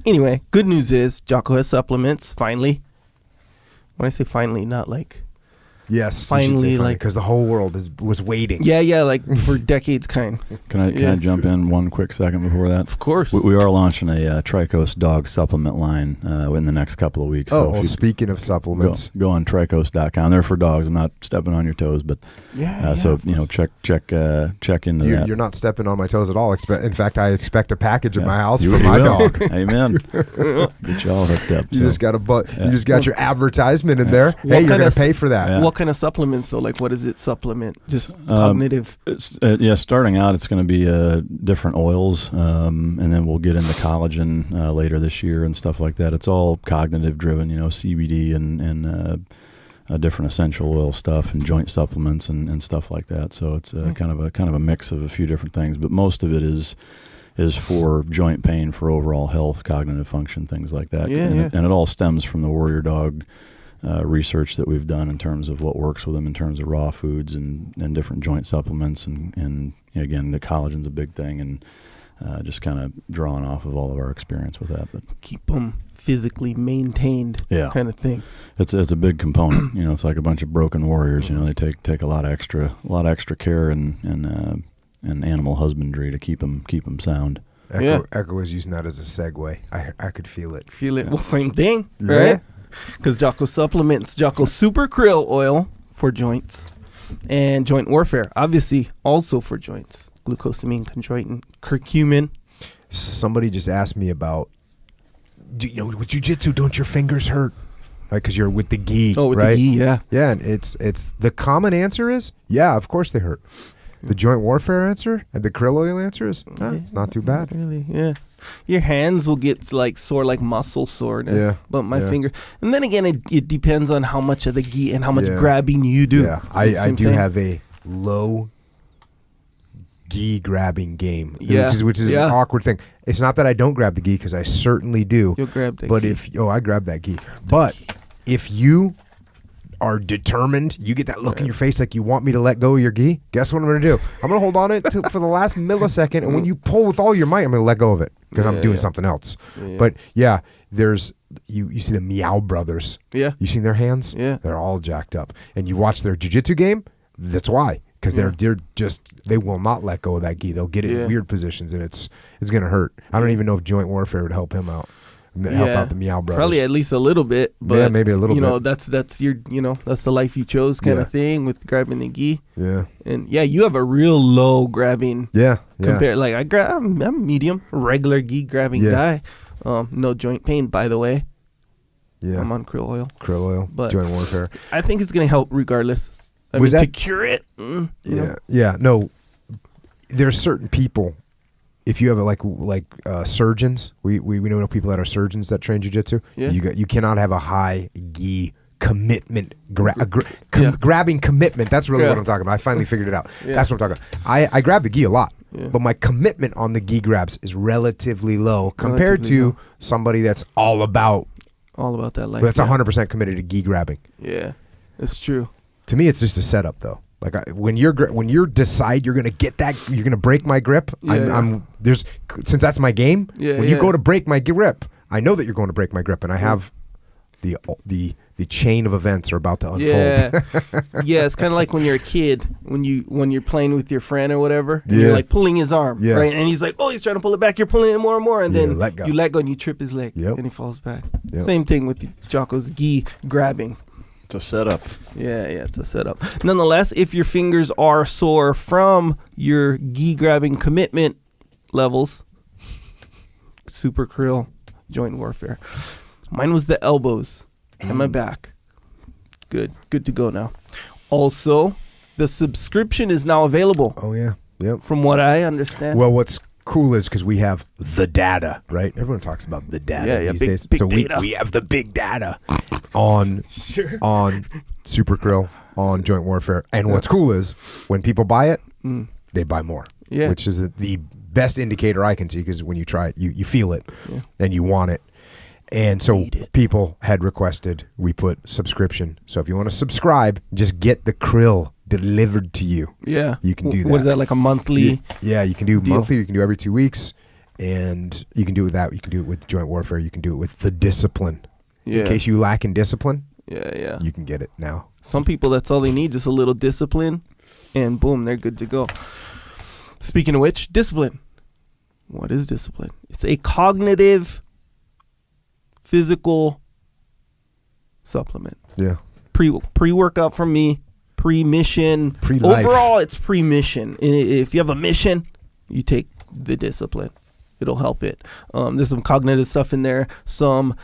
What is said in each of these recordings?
Anyway, good news is Jocko has supplements, finally. When I say finally, not like... Yes, finally, like because the whole world was waiting. Yeah, like for decades, kind. Can I jump in one quick second before that? Of course. We are launching a Tricos dog supplement line in the next couple of weeks. So speaking of supplements, go on tricos.com. They're for dogs. I'm not stepping on your toes, but so check into that. You're not stepping on my toes at all. In fact, I expect a package in my house for my dog. Amen. Get you all hooked up. You just got your advertisement in there. Hey, you're going to pay for that. Yeah. What kind of supplements though? Like, what does it supplement? Just cognitive. Starting out, it's going to be different oils, and then we'll get into collagen later this year and stuff like that. It's all cognitive driven, CBD and different essential oil stuff and joint supplements and stuff like that. So it's kind of a mix of a few different things, but most of it is for joint pain, for overall health, cognitive function, things like that. And it all stems from the Warrior Dog research that we've done in terms of what works with them in terms of raw foods and different joint supplements. And again, the collagen's a big thing, and just kind of drawing off of all of our experience with that. But keep them physically maintained, kind of thing. It's a big component. It's like a bunch of broken warriors. They take a lot of extra care and animal husbandry to keep them sound. Echo was using that as a segue. I could feel it. Well, same thing, right? Because Jocko supplements, Jocko Super Krill Oil for joints, and Joint Warfare, obviously, also for joints. Glucosamine, chondroitin, curcumin. Somebody just asked me about, with jiu-jitsu, don't your fingers hurt? Right, because you're with the gi, with right? the gi, yeah. Yeah, and it's the common answer is, yeah, of course they hurt. The Joint Warfare answer and the krill oil answer is, it's not too bad. Really, yeah. Your hands will get like sore, like muscle soreness. Yeah. But my finger, and then again, it depends on how much of the gi and how much grabbing you do. Yeah, I do have a low gi grabbing game, which is an awkward thing. It's not that I don't grab the gi, because I certainly do. You'll grab the gi. I grab that gi. But if you are determined, you get that look in your face like you want me to let go of your gi, guess what I'm going to do? I'm going to hold on it for the last millisecond, and when you pull with all your might, I'm going to let go of it because I'm doing something else. But there's you see the Meow Brothers. Yeah. You seen their hands? Yeah. They're all jacked up. And you watch their jiu-jitsu game, that's why. Because they will not let go of that gi. They'll get it in weird positions, and it's going to hurt. I don't even know if Joint Warfare would help him out. Help out the Meow Brothers. Probably at least a little bit, but maybe a little bit. That's your that's the life you chose kind of thing with grabbing the gi. Yeah. And you have a real low grabbing. Yeah. Compared, like I'm medium, regular gi grabbing guy. No joint pain, by the way. Yeah. I'm on krill oil. But Joint Warfare. I think it's gonna help regardless. To cure it. No. There's certain people. If you have like surgeons, we know people that are surgeons that train jiu-jitsu. Yeah. You cannot have a high gi commitment, grabbing commitment. That's really what I'm talking about. I finally figured it out. That's what I'm talking about. I grab the gi a lot, but my commitment on the gi grabs is relatively low compared to somebody that's all about that life. That's 100% committed to gi grabbing. Yeah, it's true. To me, it's just a setup, though. Like when you decide you're gonna get that, you're gonna break my grip. Since that's my game. When you go to break my grip, I know that you're going to break my grip, and I have the chain of events are about to unfold. It's kind of like when you're a kid, when you're playing with your friend or whatever, and you're like pulling his arm, right? And he's like, he's trying to pull it back. You're pulling it more and more, and then you let go and you trip his leg, and he falls back. Yep. Same thing with Jocko's gi grabbing. It's a setup. Yeah, it's a setup. Nonetheless, if your fingers are sore from your gi grabbing commitment levels, Super Krill Joint Warfare. Mine was the elbows and my back. Good to go now. Also, the subscription is now available. Oh yeah, yep. From what I understand. Well, what's cool is because we have the data, right? Everyone talks about the data these days. Big so data. we have the big data on Super Krill, on Joint Warfare. And what's cool is when people buy it, they buy more. Yeah. Which is the best indicator I can see, because when you try it, you feel it and you want it. And so people had requested we put subscription. So if you want to subscribe, just get the krill delivered to you. Yeah. You can do that. What is that, like a monthly? Yeah, you can do deal? Monthly. You can do every 2 weeks. And you can do it with that. You can do it with joint warfare. You can do it with the discipline. Yeah. In case you lack in discipline, Yeah. you can get it now. Some people, that's all they need, just a little discipline, and boom, they're good to go. Speaking of which, discipline. What is discipline? It's a cognitive, physical supplement. Yeah. Pre-workout from me, pre-mission. Pre-life. Overall, it's pre-mission. If you have a mission, you take the discipline. It'll help it. There's some cognitive stuff in there. Some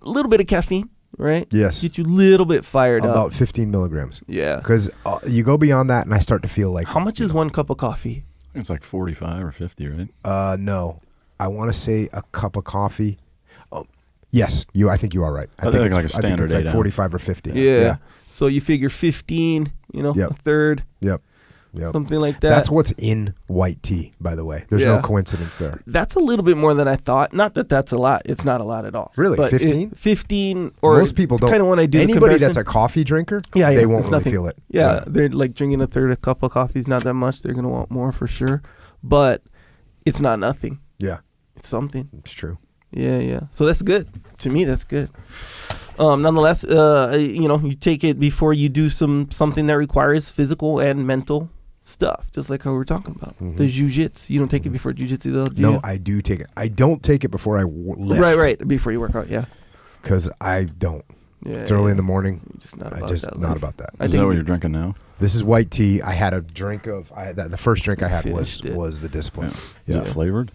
little bit of caffeine, right? Yes. Get you a little bit fired up. About 15 milligrams. Yeah. Because you go beyond that, and I start to feel like. How much is 1 cup of coffee? It's like 45 or 50, right? No, I want to say a cup of coffee. Oh, yes, I think you are right. I think like a standard I think it's like 8 45 or 50. Yeah. So you figure 15, Yep. a third, Yep. something like that. That's what's in white tea, by the way. There's no Yeah. coincidence there. That's a little bit more than I thought. Not that that's a lot. It's not a lot at all. Really? But 15? 15 or Most people don't. Kind of when I do the Anybody comparison. that's a coffee drinker, Yeah, they won't it's really nothing. feel it. Yeah, they're like drinking a third a cup of coffee is not that much. They're going to want more for sure. But it's not nothing. Yeah, It's something. it's true. Yeah. So that's good. To me, that's good. Nonetheless, you take it before you do something that requires physical and mental stuff, just like how we were talking about. The jiu-jitsu. You don't take it before jiu-jitsu, though, do No, you? I do take it. I don't take it before I lift. Right. Before you work out, yeah. Because I don't. Yeah. It's early in the morning. You're just not I about just that not life. about that. I Is think that what you're drinking now? This is white tea. I had a drink of. The first drink I had Finished it. was the discipline. Is Yeah. it flavored?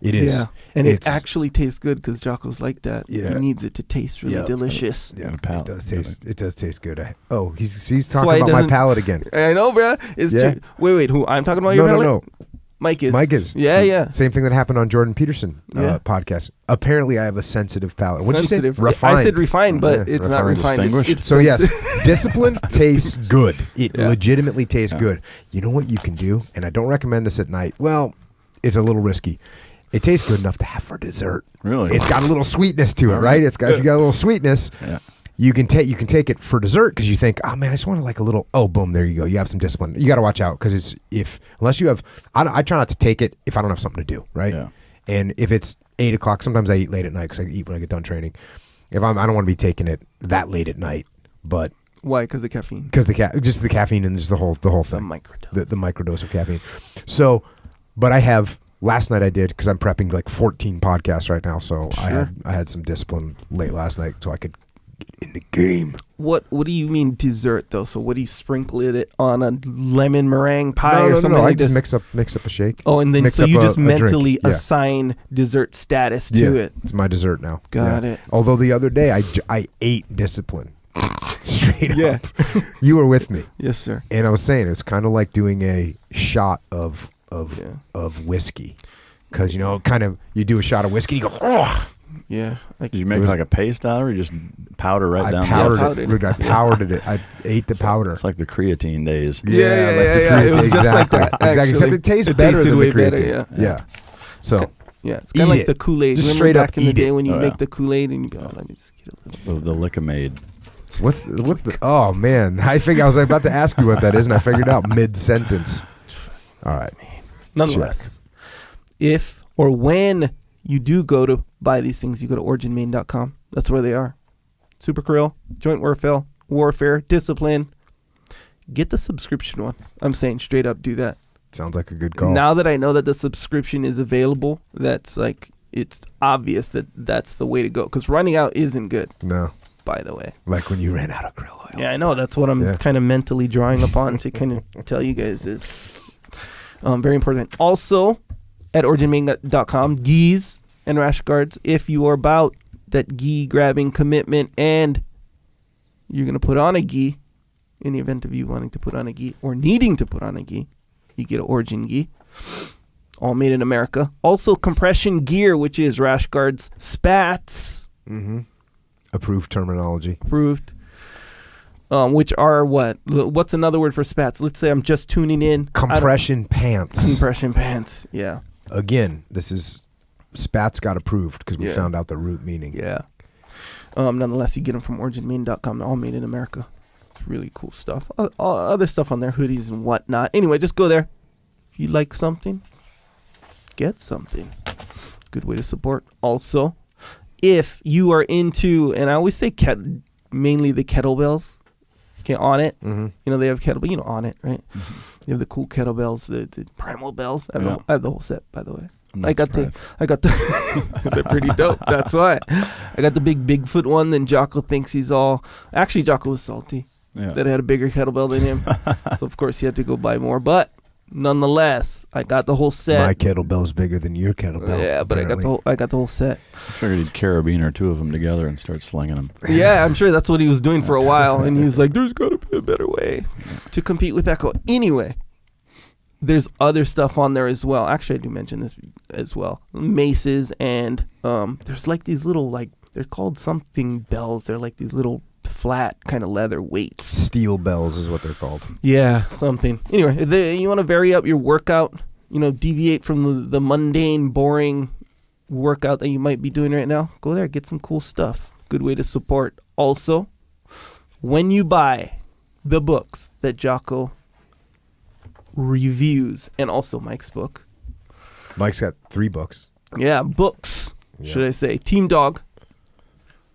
It is. Yeah. And it It's- actually tastes good because Jocko's like that. Yeah. He needs it to taste really Yeah. delicious. Yeah, Got a palate. it does taste. It does taste good. He's why talking he about my doesn't- palate again. I know, bro. It's Yeah. true. Wait. Who? I'm talking about No, your no, palate? no. Mike is. Mike is. Yeah. Same thing that happened on Jordan Peterson Yeah. podcast. Apparently, I have a sensitive palate. What did you say? Sensitive. Refined. I said refined, but Yeah, it's not refined. refined. Distinguished. It's So yes, sensitive. discipline tastes good. It Yeah. legitimately tastes good. You know what you can do, and I don't recommend this at night. Well, it's a little risky. It tastes good enough to have for dessert. Really? It's got a little sweetness to it, right? It's got if you got a little sweetness. Yeah. You can take it for dessert because you think, oh man, I just want to like a little. Oh, boom, there you go. You have some discipline. You got to watch out because unless you have. I try not to take it if I don't have something to do, right? Yeah. And if it's 8 o'clock, sometimes I eat late at night because I eat when I get done training. I don't want to be taking it that late at night, but Why? Because the caffeine. because just the caffeine and just the whole The thing, microdose. the microdose of caffeine. So, but I have. Last night I did because I'm prepping like 14 podcasts right now. So Sure. I had some discipline late last night so I could get in the game. What do you mean dessert though? So what do you sprinkle it on a lemon meringue pie or No. something I like just this? mix up a shake. Oh, and then mix so up you a just drink. mentally Yeah. assign dessert status to it. It's my dessert now. Got it. Although the other day I ate discipline. Straight Yeah. up. You were with me. Yes, sir. And I was saying it's kind of like doing a shot of Yeah. whiskey. Because, you do a shot of whiskey and you go, oh. Yeah. Did you make was- like a paste out of it or you just powder right I down powdered powdered it. I powdered it. I ate the powder. It's like the creatine days. Yeah. It creatine. was just like that, Exactly. Except actually. it tastes It better tasted than way the creatine. better, yeah. So, Yeah, it's kind of Eat like it. the Kool-Aid. Just Remember straight up back in the eat day it. when you Oh, make yeah. the Kool-Aid and you go, let me just get a little. The Lickamade. what's the oh man, I was about to ask you what that is and I figured out mid-sentence. All right. Nonetheless, if or when you do go to buy these things, you go to originmain.com. That's where they are. Super Krill, Joint Warfare, Discipline. Get the subscription one. I'm saying straight up, do that. Sounds like a good call. Now that I know that the subscription is available, that's like, it's obvious that that's the way to go. Because running out isn't good, No. by the way. Like when you ran out of grill oil. Yeah, I know. That's what I'm Yeah. kind of mentally drawing upon to kind of tell you guys is very important. Also, at originmain.com, gis and rash guards, if you are about that gi grabbing commitment and you're going to put on a gi, in the event of you wanting to put on a gi or needing to put on a gi, you get an Origin gi. All made in America. Also, compression gear, which is rash guards, spats. Mm-hmm. Approved terminology. Approved. Which are what? What's another word for spats? Let's say I'm just tuning in. Compression pants. Compression pants. Yeah. Again, this is spats got approved because we Yeah. found out the root meaning. Yeah. Nonetheless, you get them from originmain.com. They're all made in America. It's really cool stuff. Other stuff on there, hoodies and whatnot. Anyway, just go there. If you like something, get something. Good way to support. Also, if you are into, and I always say mainly the kettlebells, okay, on it. Mm-hmm. You know, they have kettlebell, on it, right? Mm-hmm. They have the cool kettlebells, the primal bells. I have the whole set, by the way. I got the they're pretty dope. That's why. I got the big Bigfoot one. Then Jocko thinks he's all. Actually, Jocko was salty that I had a bigger kettlebell than him. So of course he had to go buy more. But nonetheless, I got the whole set. My kettlebell's bigger than your kettlebell. Yeah, but I got the whole set. I figured he'd carabine or two of them together and start slinging them. Yeah, I'm sure that's what he was doing for a while, and he was like, "There's got to be a better way to compete with Echo." Anyway. There's other stuff on there as well. Actually, I do mention this as well. Maces and there's like these little, like, they're called something bells. They're like these little flat kind of leather weights. Steel bells is what they're called. Yeah, something. Anyway, you want to vary up your workout, deviate from the mundane, boring workout that you might be doing right now. Go there, get some cool stuff. Good way to support. Also, when you buy the books that Jocko reviews, and also Mike's book. Mike's got 3 books. Yeah, books, should I say. Team Dog,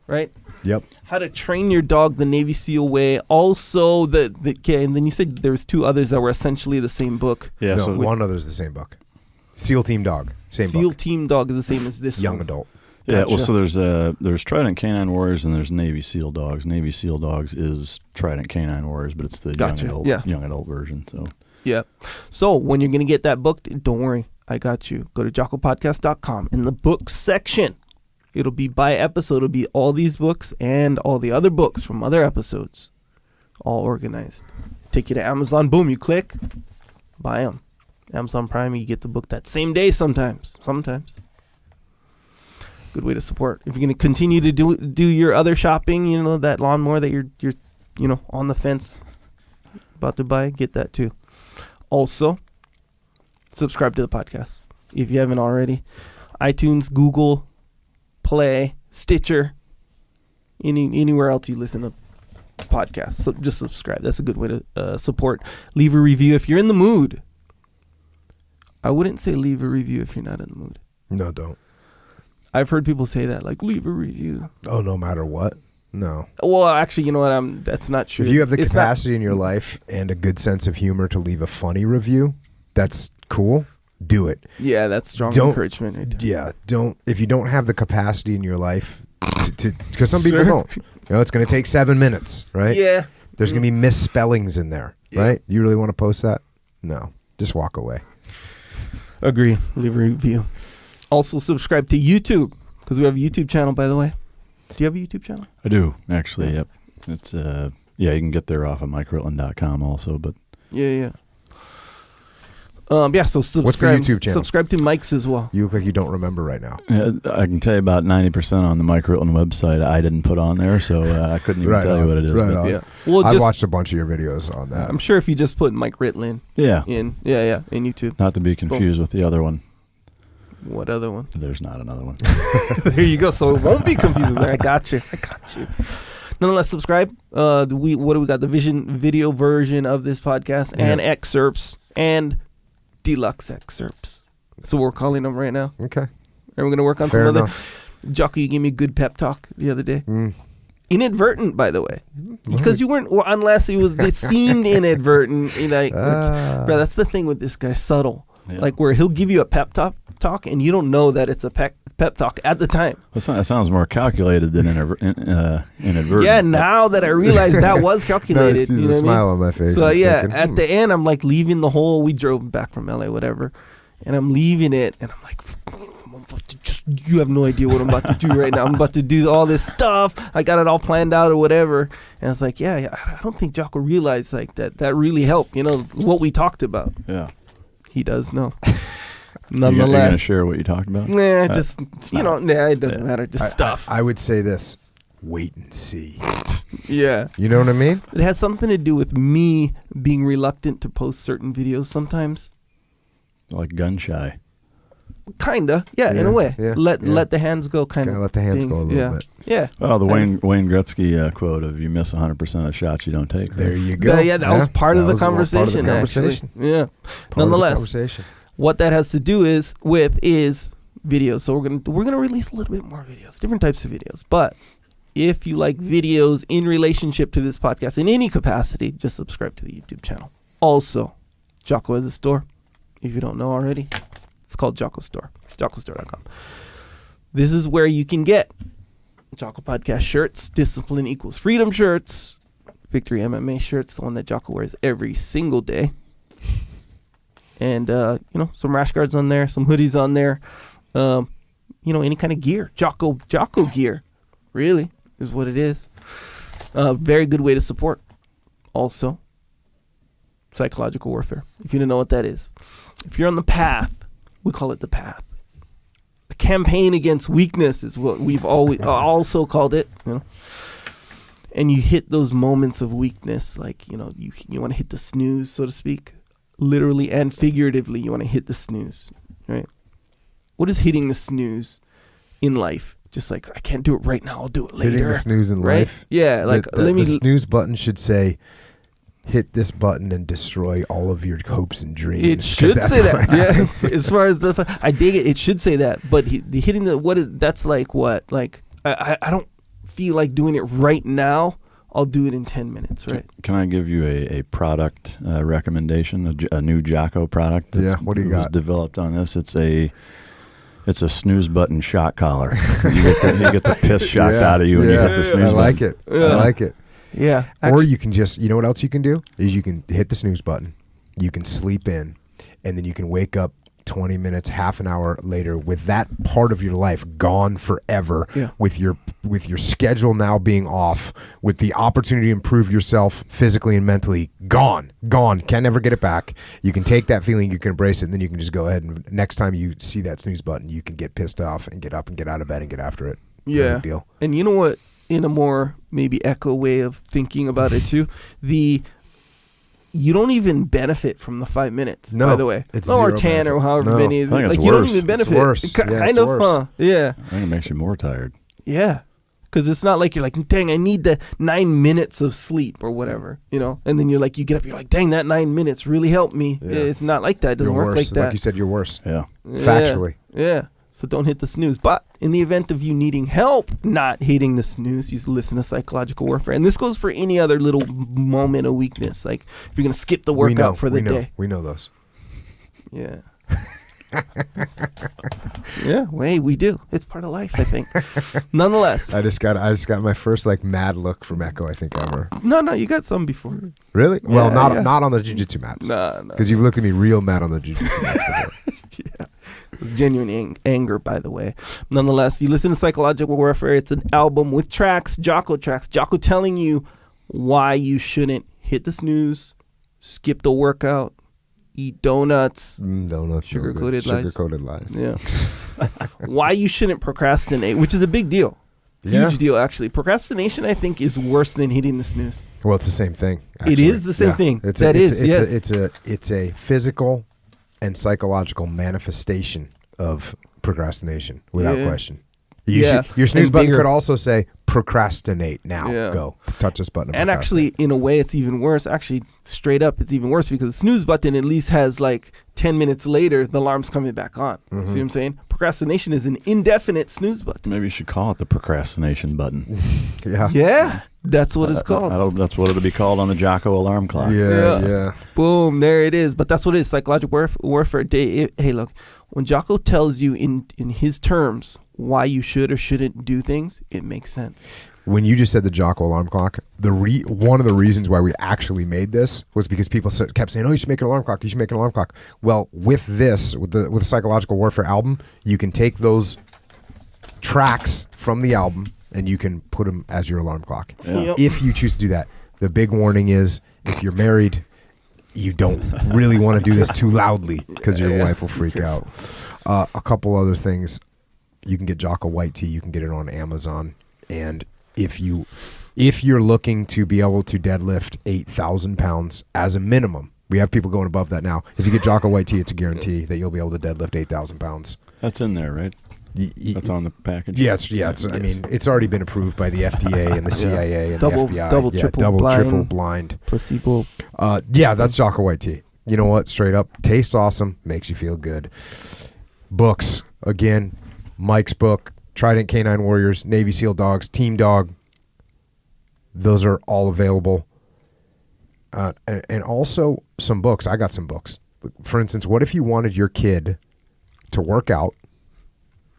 right? Yep. How to Train Your Dog the Navy SEAL Way. Also, and then you said there was 2 others that were essentially the same book. Yeah, no, one other's the same book. SEAL Team Dog, same book. SEAL Team Dog is the same as this Young one. adult. Yeah, Gotcha. well, so there's Trident Canine Warriors and there's Navy SEAL Dogs. Navy SEAL Dogs is Trident Canine Warriors, but it's the young adult version. So. Yeah. So when you're going to get that book, don't worry. I got you. Go to jockopodcast.com. In the books section, it'll be by episode. It'll be all these books and all the other books from other episodes. All organized. Take you to Amazon. Boom. You click. Buy them. Amazon Prime, you get the book that same day sometimes. Good way to support. If you're going to continue to do your other shopping, that lawnmower that you're on the fence about to buy, get that too. Also, subscribe to the podcast if you haven't already. iTunes, Google Play, Stitcher, anywhere else you listen to podcasts. So just subscribe. That's a good way to support. Leave a review if you're in the mood. I wouldn't say leave a review if you're not in the mood. No, don't. I've heard people say that, like, leave a review. Oh, no matter what? No. Well, actually, you know what? That's not true. If you have the capacity in your life and a good sense of humor to leave a funny review, that's cool. Do it. Yeah, that's strong encouragement. Right there. Yeah, don't. If you don't have the capacity in your life to because some people don't. It's going to take 7 minutes, right? Yeah. There's going to be misspellings in there, right? You really want to post that? No. Just walk away. Agree. Leave a review. Also, subscribe to YouTube because we have a YouTube channel, by the way. Do you have a YouTube channel? I do, actually, yep. It's, you can get there off of MikeRitland.com also, but. Yeah. So subscribe. What's the YouTube channel? Subscribe to Mike's as well. You look like you don't remember right now. I can tell you about 90% on the Mike Ritland website I didn't put on there, so I couldn't even tell you what it is. Right on. Yeah. Well, I've watched a bunch of your videos on that. I'm sure if you just put Mike Ritland in YouTube. Not to be confused with the other one. What other one? There's not another one. There you go. So it won't be confusing there. I got you. Nonetheless, subscribe. What do we got? The video version of this podcast and excerpts and deluxe excerpts. So we're calling them right now. Okay. And we're going to work on Fair some enough. other. Jocko, you gave me a good pep talk the other day. Inadvertent, by the way, because you weren't. Well, unless it seemed inadvertent. Bro, that's the thing with this guy. Subtle. Yeah. Like where he'll give you a pep talk and you don't know that it's a pep talk at the time. That sounds more calculated than inadvertent. Yeah, now that I realize that was calculated. No, you know a smile on my face. So at the end, I'm like leaving the whole. We drove back from LA, whatever, and I'm leaving it, and I'm like, you have no idea what I'm about to do right now. I'm about to do all this stuff. I got it all planned out or whatever, and I was like, I don't think Jocko realized like that really helped. What we talked about. Yeah. He does know. Nonetheless, you're going to share what you talked about? Nah, it doesn't matter. Just stuff. I would say this: wait and see. Yeah. You know what I mean? It has something to do with me being reluctant to post certain videos sometimes. Like gun shy. Kinda, in a way. Yeah, let the hands go, kind of. Let the hands go a little bit. Yeah. Well, the Wayne Gretzky quote of "You miss 100% of shots you don't take." Right? There you go. Yeah, that was part of the conversation. Actually. Yeah. Nonetheless, what that has to do is videos. So we're gonna release a little bit more videos, different types of videos. But if you like videos in relationship to this podcast in any capacity, just subscribe to the YouTube channel. Also, Jocko has a store. If you don't know already, it's called Jocko Store. JockoStore.com. This is where you can get Jocko Podcast shirts, Discipline Equals Freedom shirts, Victory MMA shirts, the one that Jocko wears every single day. And, some rash guards on there, some hoodies on there. Any kind of gear. Jocko gear, really, is what it is. Very good way to support. Also, psychological warfare, if you didn't know what that is. If you're on the path, we call it the path. A campaign against weakness is what we've always also called it, And you hit those moments of weakness, like, you want to hit the snooze, so to speak. Literally and figuratively, you want to hit the snooze, right? What is hitting the snooze in life? Just like, I can't do it right now, I'll do it later. Hitting the snooze in right? life? Yeah, like, the snooze button should say, hit this button and destroy all of your hopes and dreams. It should say that. Yeah. As far as I dig it. It should say that. But hitting that's like what? Like I don't feel like doing it right now. I'll do it in 10 minutes. Right. Can I give you a product recommendation? A new Jocko product. Yeah. What do you got? Was developed on this. It's a snooze button shock collar. You get the piss shocked out of you when you hit the snooze button. I like it. Yeah. I like it. Yeah. Or you can just, you know what else you can do? Is you can hit the snooze button, you can sleep in, and then you can wake up 20 minutes, half an hour later with that part of your life gone forever, with your schedule now being off, with the opportunity to improve yourself physically and mentally gone, can never get it back. You can take that feeling, you can embrace it, and then you can just go ahead and next time you see that snooze button, you can get pissed off and get up and get out of bed and get after it. Yeah. No big deal. And you know what? In a more maybe echo way of thinking about it too, you don't even benefit from the 5 minutes. No, by the way, it's or 10 benefit. or however many. I think like it's you worse. don't even benefit. It's worse. Kind of, huh? Yeah. I think it makes you more tired. Yeah. Because it's not like you're like, dang, I need the 9 minutes of sleep or whatever, and then you're like, you get up, you're like, dang, that 9 minutes really helped me. Yeah. It's not like that. It doesn't work like that. Like you said, you're worse. Yeah. Factually. Yeah. So don't hit the snooze. But in the event of you needing help not hitting the snooze, you listen to Psychological Warfare. And this goes for any other little moment of weakness. Like if you're going to skip the workout for the day. We know those. Yeah. Yeah, we do. It's part of life, I think. Nonetheless. I just got my first mad look from Echo, I think, ever. No, you got some before. Really? Yeah, well, not on the jiu-jitsu mats. No. Because you've looked at me real mad on the jiu-jitsu mats before. Yeah. It's genuine anger, by the way. Nonetheless, you listen to Psychological Warfare. It's an album with tracks, Jocko tracks. Jocko telling you why you shouldn't hit the snooze, skip the workout, eat donuts. Donuts. Sugar-coated lies. Sugar-coated lies. Yeah. Why you shouldn't procrastinate, which is a big deal. Yeah. Huge deal, actually. Procrastination, I think, is worse than hitting the snooze. Well, it's the same thing. Actually. It is the same thing. It's a physical and psychological manifestation of procrastination, without question. Your snooze button could also say procrastinate now. Yeah. Go touch this button. And actually, in a way, it's even worse. Actually, straight up, it's even worse because the snooze button at least has 10 minutes later, the alarm's coming back on. Mm-hmm. See what I'm saying? Procrastination is an indefinite snooze button. Maybe you should call it the procrastination button. Yeah. Yeah. That's what it's called. That's what it'll be called on the Jocko alarm clock. Yeah. Boom, there it is. But that's what it is. Psychological warfare. Hey, look, when Jocko tells you in his terms why you should or shouldn't do things, it makes sense. When you just said the Jocko alarm clock, one of the reasons why we actually made this was because people kept saying, "Oh, you should make an alarm clock. You should make an alarm clock." Well, with the Psychological Warfare album, you can take those tracks from the album and you can put them as your alarm clock. Yeah. Yep. If you choose to do that. The big warning is if you're married, you don't really want to do this too loudly because your wife will freak out. A couple other things. You can get Jocko white tea. You can get it on Amazon. And if you're looking to be able to deadlift 8,000 pounds as a minimum, we have people going above that now. If you get Jocko white tea, it's a guarantee that you'll be able to deadlift 8,000 pounds. That's in there, right? That's on the package. Yes. I mean, it's already been approved by the FDA and the CIA and the FBI. Triple blind. Placebo. That's Jocko white tea. You know what? Straight up, tastes awesome, makes you feel good. Books. again, Mike's book, Trident Canine Warriors, Navy SEAL Dogs, Team Dog. Those are all available. And also some books. I got some books. For instance, what if you wanted your kid to work out,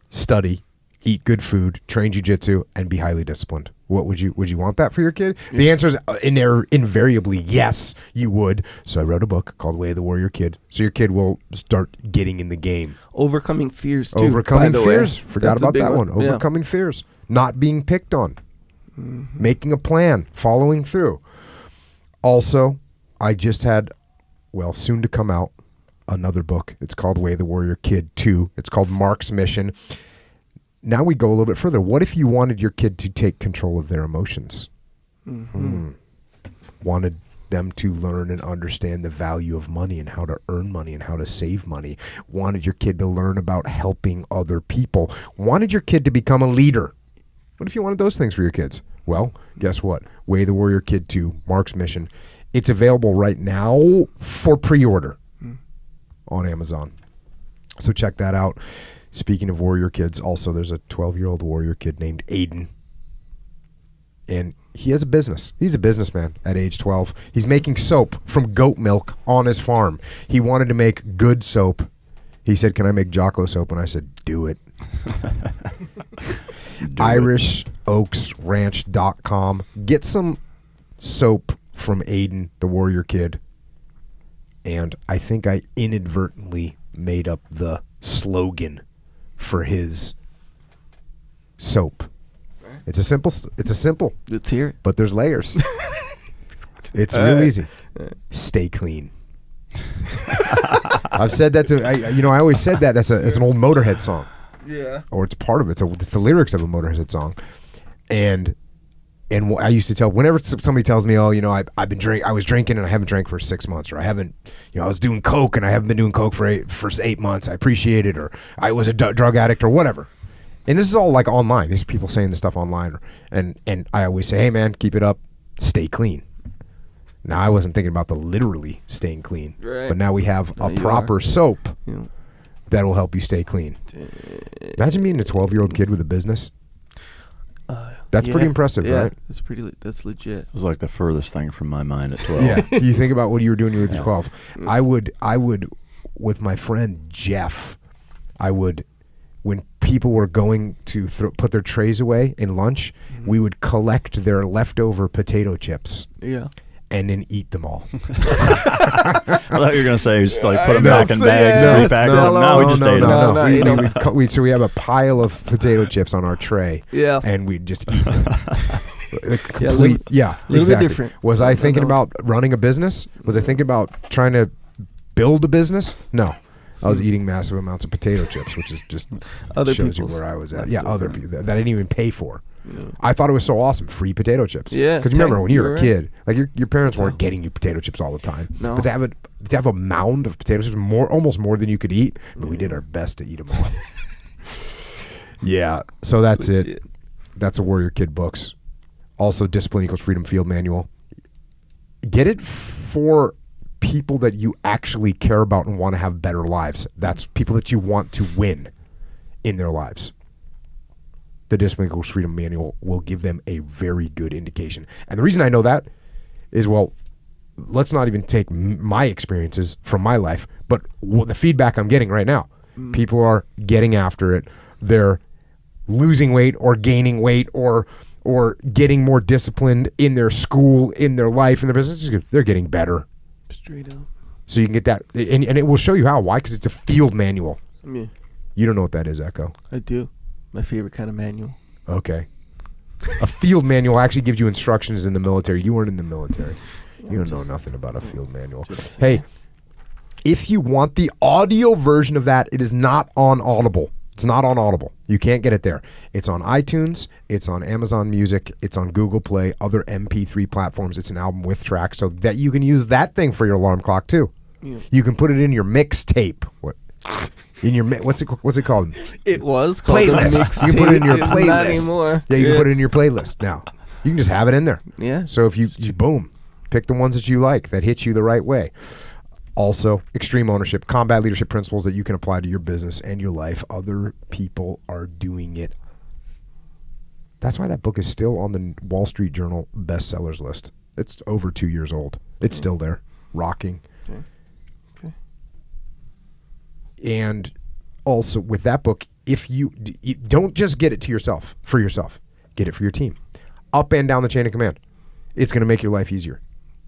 study, eat good food, train jiu-jitsu, and be highly disciplined? Would you want that for your kid? Yeah. The answer is invariably yes, you would. So I wrote a book called Way of the Warrior Kid. So your kid will start getting in the game. Overcoming fears, too. Overcoming fears. Forgot about that one. Overcoming fears. Not being picked on. Mm-hmm. Making a plan. Following through. Also, I just had, soon to come out, another book. It's called Way of the Warrior Kid 2. It's called Mark's Mission. Now we go a little bit further. What if you wanted your kid to take control of their emotions? Mm-hmm. Wanted them to learn and understand the value of money and how to earn money and how to save money. Wanted your kid to learn about helping other people. Wanted your kid to become a leader. What if you wanted those things for your kids? Well, guess what? Way of the Warrior Kid 2, Mark's Mission. It's available right now for pre-order on Amazon. So check that out. Speaking of warrior kids, also there's a 12-year-old warrior kid named Aiden. And he has a business. He's a businessman at age 12. He's making soap from goat milk on his farm. He wanted to make good soap. He said, "Can I make Jocko soap?" And I said, "Do it." IrishOaksRanch.com. Get some soap from Aiden, the warrior kid. And I think I inadvertently made up the slogan for his soap. It's a simple. Let's hear it. But there's layers. It's real easy. Stay clean. I've said that to I always said that. That's an old Motorhead song. Yeah. Or it's part of it. It's the lyrics of a Motorhead song. And I used to tell, whenever somebody tells me, I was drinking and I haven't drank for 6 months, or I haven't, I was doing coke and I haven't been doing coke for 8 months. I appreciate it, or I was a drug addict, or whatever. And this is all like online. These people saying this stuff online, and I always say, hey man, keep it up, stay clean. Now I wasn't thinking about the literally staying clean, right. But now we have a proper soap that will help you stay clean. Imagine being a 12-year-old kid with a business. That's pretty impressive, right? That's legit. It was like the furthest thing from my mind at 12. Yeah. You think about what you were doing when you were 12. I would, with my friend Jeff, when people were going to put their trays away in lunch, we would collect their leftover potato chips. Yeah. And then eat them all. I thought you were going to say just like put them back in bags, repack them. No, we just ate them. So we have a pile of potato chips on our tray. Yeah. And we'd just eat them. A little bit different. Was I thinking about running a business? Was I thinking about trying to build a business? No. I was eating massive amounts of potato chips, which is just shows you where I was at. Yeah, other people that I didn't even pay for. Yeah. I thought it was so awesome, free potato chips. Yeah, because remember when you were a kid, like your parents weren't getting you potato chips all the time. No, but to have a mound of potato chips, almost more than you could eat. But we did our best to eat them all. Yeah, so that's it. That's a Warrior Kid books. Also, Discipline Equals Freedom Field Manual. Get it for people that you actually care about and want to have better lives. That's people that you want to win in their lives. The Discipline Equals Freedom Manual will give them a very good indication. And the reason I know that is, let's not even take my experiences from my life, but the feedback I'm getting right now. People are getting after it. They're losing weight or gaining weight or getting more disciplined in their school, in their life, in their business. They're getting better. Straight up. So you can get that. And it will show you how. Why? Because it's a field manual. Yeah. You don't know what that is, Echo. I do. My favorite kind of manual. Okay. A field manual actually gives you instructions in the military. You weren't in the military. You don't know nothing about a field manual. Hey, if you want the audio version of that, it is not on Audible. It's not on Audible. You can't get it there. It's on iTunes. It's on Amazon Music. It's on Google Play, other MP3 platforms. It's an album with tracks so that you can use that thing for your alarm clock too. Yeah. You can put it in your mixtape. What? In your what's it called? It was called playlist. You can put it in your playlist. Not anymore. Yeah, you can put it in your playlist now. You can just have it in there. Yeah. So if you boom, pick the ones that you like that hit you the right way. Also, extreme ownership, combat leadership principles that you can apply to your business and your life. Other people are doing it. That's why that book is still on the Wall Street Journal bestsellers list. It's over 2 years old. It's still there, rocking. Okay. And also with that book, if you don't just get it to yourself, for yourself, get it for your team. Up and down the chain of command. It's going to make your life easier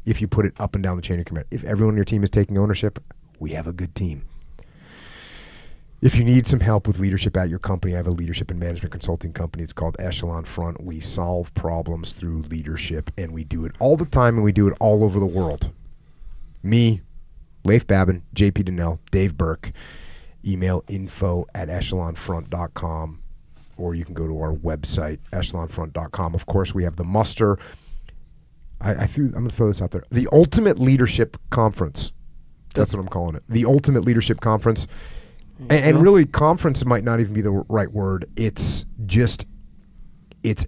if you put it up and down the chain of command. If everyone on your team is taking ownership, we have a good team. If you need some help with leadership at your company, I have a leadership and management consulting company. It's called Echelon Front. We solve problems through leadership, and we do it all the time, and we do it all over the world. Me, Leif Babin, JP Donnell, Dave Burke. Email info@echelonfront.com, or you can go to our website, echelonfront.com. Of course, we have the muster. I'm going to throw this out there. The Ultimate Leadership Conference. That's what I'm calling it. The Ultimate Leadership Conference. And really, conference might not even be the right word. It's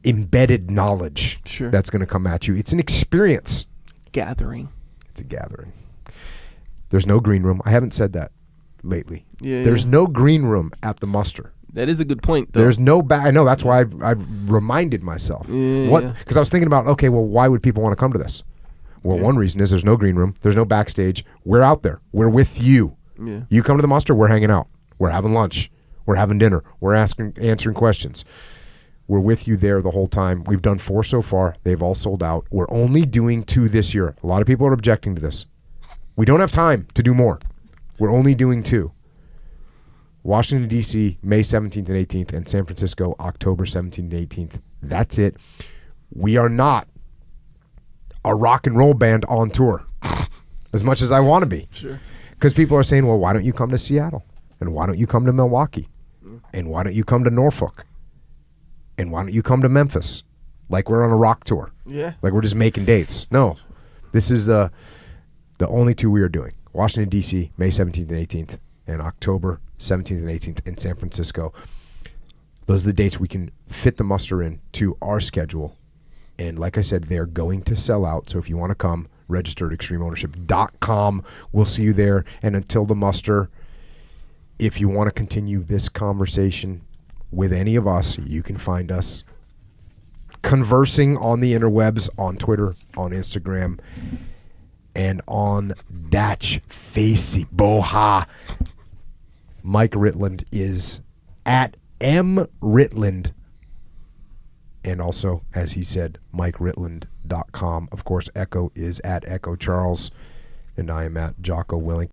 embedded knowledge that's going to come at you. It's an experience. Gathering. It's a gathering. There's no green room. I haven't said that lately. There's no green room at the muster. That is a good point, though. There's no I know. That's why I've reminded myself. Because I was thinking about, okay, well, why would people want to come to this? Well, one reason is there's no green room. There's no backstage. We're out there. We're with you. Yeah. You come to the muster, we're hanging out. We're having lunch. We're having dinner. We're answering questions. We're with you there the whole time. We've done 4 so far. They've all sold out. We're only doing 2 this year. A lot of people are objecting to this. We don't have time to do more. We're only doing 2. Washington, D.C., May 17th and 18th, and San Francisco, October 17th and 18th. That's it. We are not a rock and roll band on tour as much as I want to be. Sure. Because people are saying, well, why don't you come to Seattle? And why don't you come to Milwaukee? And why don't you come to Norfolk? And why don't you come to Memphis? Like we're on a rock tour. Yeah. Like we're just making dates. No. This is the only 2 we are doing. Washington, D.C., May 17th and 18th, and October 17th and 18th in San Francisco. Those are the dates we can fit the muster in to our schedule. And like I said, they're going to sell out. So if you want to come, register at extremeownership.com. We'll see you there. And until the muster, if you want to continue this conversation with any of us, you can find us conversing on the interwebs, on Twitter, on Instagram, and on Datch Facebook. Mike Ritland is at mritland. And also, as he said, MikeRitland.com. Of course, Echo is at Echo Charles, and I am at Jocko Willink.